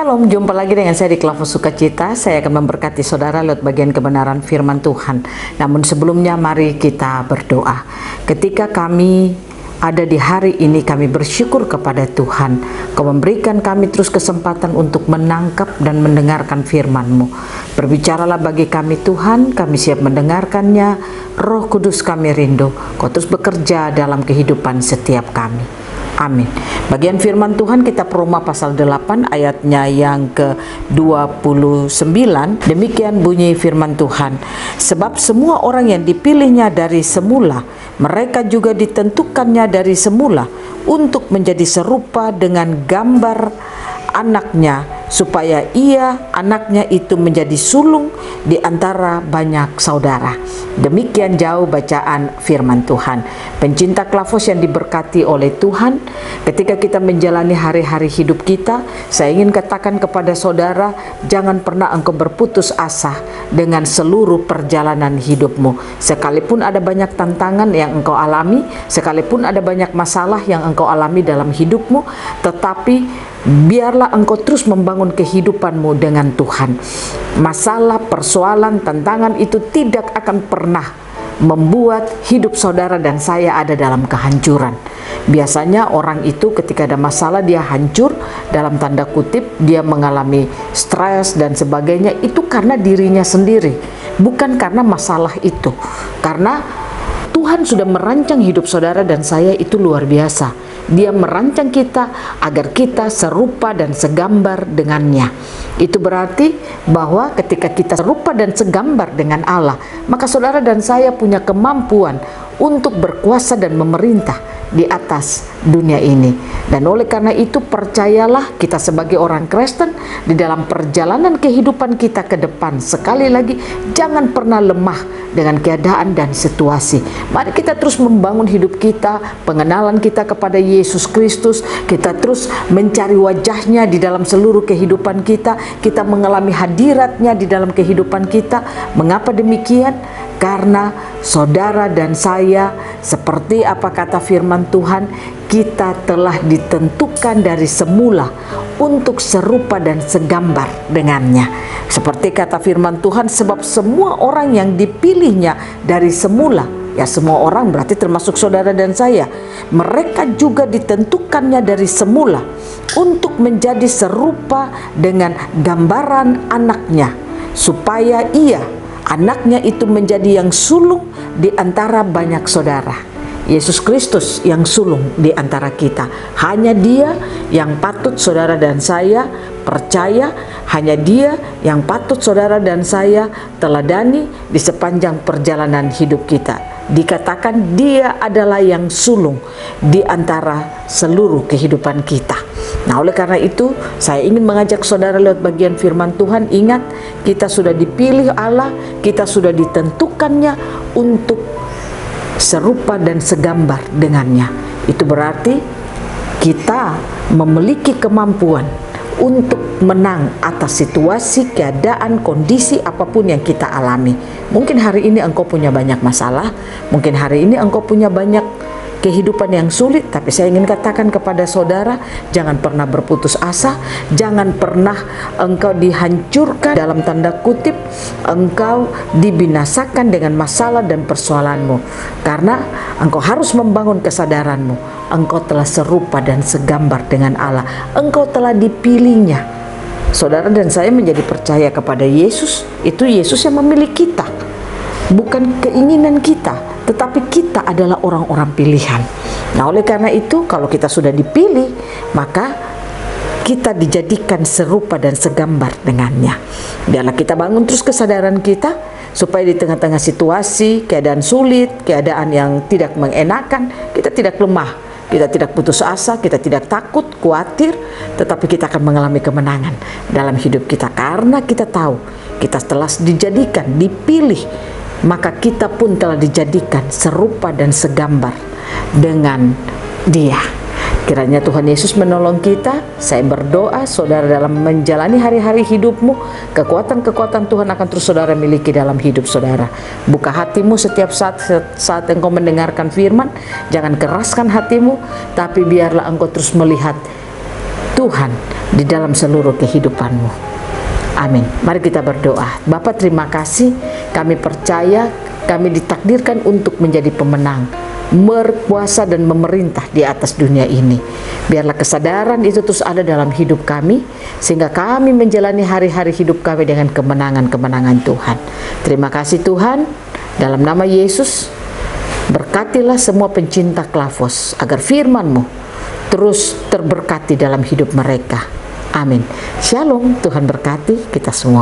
Shalom, jumpa lagi dengan saya di Klavos Sukacita. Saya akan memberkati saudara lewat bagian kebenaran firman Tuhan. Namun sebelumnya mari kita berdoa. Ketika kami ada di hari ini, kami bersyukur kepada Tuhan. Kau memberikan kami terus kesempatan untuk menangkap dan mendengarkan firman-Mu. Berbicaralah bagi kami Tuhan, kami siap mendengarkannya. Roh Kudus kami rindu, Kau terus bekerja dalam kehidupan setiap kami. Amin. Bagian firman Tuhan kitab Roma pasal 8 ayatnya yang ke-29. Demikian bunyi firman Tuhan. Sebab semua orang yang dipilihnya dari semula, mereka juga ditentukannya dari semula untuk menjadi serupa dengan gambar anaknya, supaya ia, anaknya itu menjadi sulung di antara banyak saudara. Demikian jauh bacaan firman Tuhan. Pencinta Klavos yang diberkati oleh Tuhan, ketika kita menjalani hari-hari hidup kita, saya ingin katakan kepada saudara, jangan pernah engkau berputus asa dengan seluruh perjalanan hidupmu. Sekalipun ada banyak tantangan yang engkau alami, sekalipun ada banyak masalah yang engkau alami dalam hidupmu, tetapi biarlah engkau terus membangun kehidupanmu dengan Tuhan. Masalah, persoalan, tantangan itu tidak akan pernah membuat hidup saudara dan saya ada dalam kehancuran. Biasanya orang itu ketika ada masalah dia hancur, dalam tanda kutip dia mengalami stres dan sebagainya, itu karena dirinya sendiri, bukan karena masalah itu. Karena Tuhan sudah merancang hidup saudara dan saya itu luar biasa. Dia merancang kita agar kita serupa dan segambar dengannya. Itu berarti bahwa ketika kita serupa dan segambar dengan Allah, maka saudara dan saya punya kemampuan untuk berkuasa dan memerintah di atas dunia ini. Dan oleh karena itu percayalah, kita sebagai orang Kristen di dalam perjalanan kehidupan kita ke depan, sekali lagi jangan pernah lemah dengan keadaan dan situasi. Mari kita terus membangun hidup kita, pengenalan kita kepada Yesus Kristus. Kita terus mencari wajahnya di dalam seluruh kehidupan kita. Kita mengalami hadiratnya di dalam kehidupan kita. Mengapa demikian? Karena saudara dan saya, seperti apa kata firman Tuhan, kita telah ditentukan dari semula untuk serupa dan segambar dengannya. Seperti kata firman Tuhan, sebab semua orang yang dipilihnya dari semula, ya semua orang berarti termasuk saudara dan saya, mereka juga ditentukannya dari semula untuk menjadi serupa dengan gambaran anaknya, supaya ia, anaknya itu menjadi yang sulung di antara banyak saudara. Yesus Kristus yang sulung di antara kita. Hanya Dia yang patut saudara dan saya percaya, hanya Dia yang patut saudara dan saya teladani di sepanjang perjalanan hidup kita. Dikatakan Dia adalah yang sulung di antara seluruh kehidupan kita. Nah, oleh karena itu saya ingin mengajak saudara lewat bagian firman Tuhan, ingat, kita sudah dipilih Allah, kita sudah ditentukannya untuk serupa dan segambar dengannya. Itu berarti kita memiliki kemampuan untuk menang atas situasi, keadaan, kondisi apapun yang kita alami. Mungkin hari ini engkau punya banyak masalah, mungkin hari ini engkau punya banyak kehidupan yang sulit, tapi saya ingin katakan kepada saudara, jangan pernah berputus asa, jangan pernah engkau dihancurkan, dalam tanda kutip, engkau dibinasakan dengan masalah dan persoalanmu, karena engkau harus membangun kesadaranmu, engkau telah serupa dan segambar dengan Allah, engkau telah dipilihnya. Saudara dan saya menjadi percaya kepada Yesus, itu Yesus yang memilih kita, bukan keinginan kita, tetapi kita adalah orang-orang pilihan. Nah, oleh karena itu, kalau kita sudah dipilih, maka kita dijadikan serupa dan segambar dengannya. Biarlah kita bangun terus kesadaran kita, supaya di tengah-tengah situasi, keadaan sulit, keadaan yang tidak mengenakan, kita tidak lemah, kita tidak putus asa, kita tidak takut, khawatir, tetapi kita akan mengalami kemenangan dalam hidup kita. Karena kita tahu, kita telah dijadikan, dipilih, maka kita pun telah dijadikan serupa dan segambar dengan Dia. Kiranya Tuhan Yesus menolong kita. Saya berdoa saudara dalam menjalani hari-hari hidupmu, kekuatan-kekuatan Tuhan akan terus saudara miliki dalam hidup saudara. Buka hatimu setiap saat engkau mendengarkan firman. Jangan keraskan hatimu, tapi biarlah engkau terus melihat Tuhan di dalam seluruh kehidupanmu. Amin. Mari kita berdoa. Bapa, terima kasih, kami percaya kami ditakdirkan untuk menjadi pemenang, berkuasa dan memerintah di atas dunia ini. Biarlah kesadaran itu terus ada dalam hidup kami, sehingga kami menjalani hari-hari hidup kami dengan kemenangan-kemenangan Tuhan. Terima kasih Tuhan, dalam nama Yesus, berkatilah semua pencinta Klavos, agar firman-Mu terus terberkati dalam hidup mereka. Amin. Shalom, Tuhan berkati kita semua.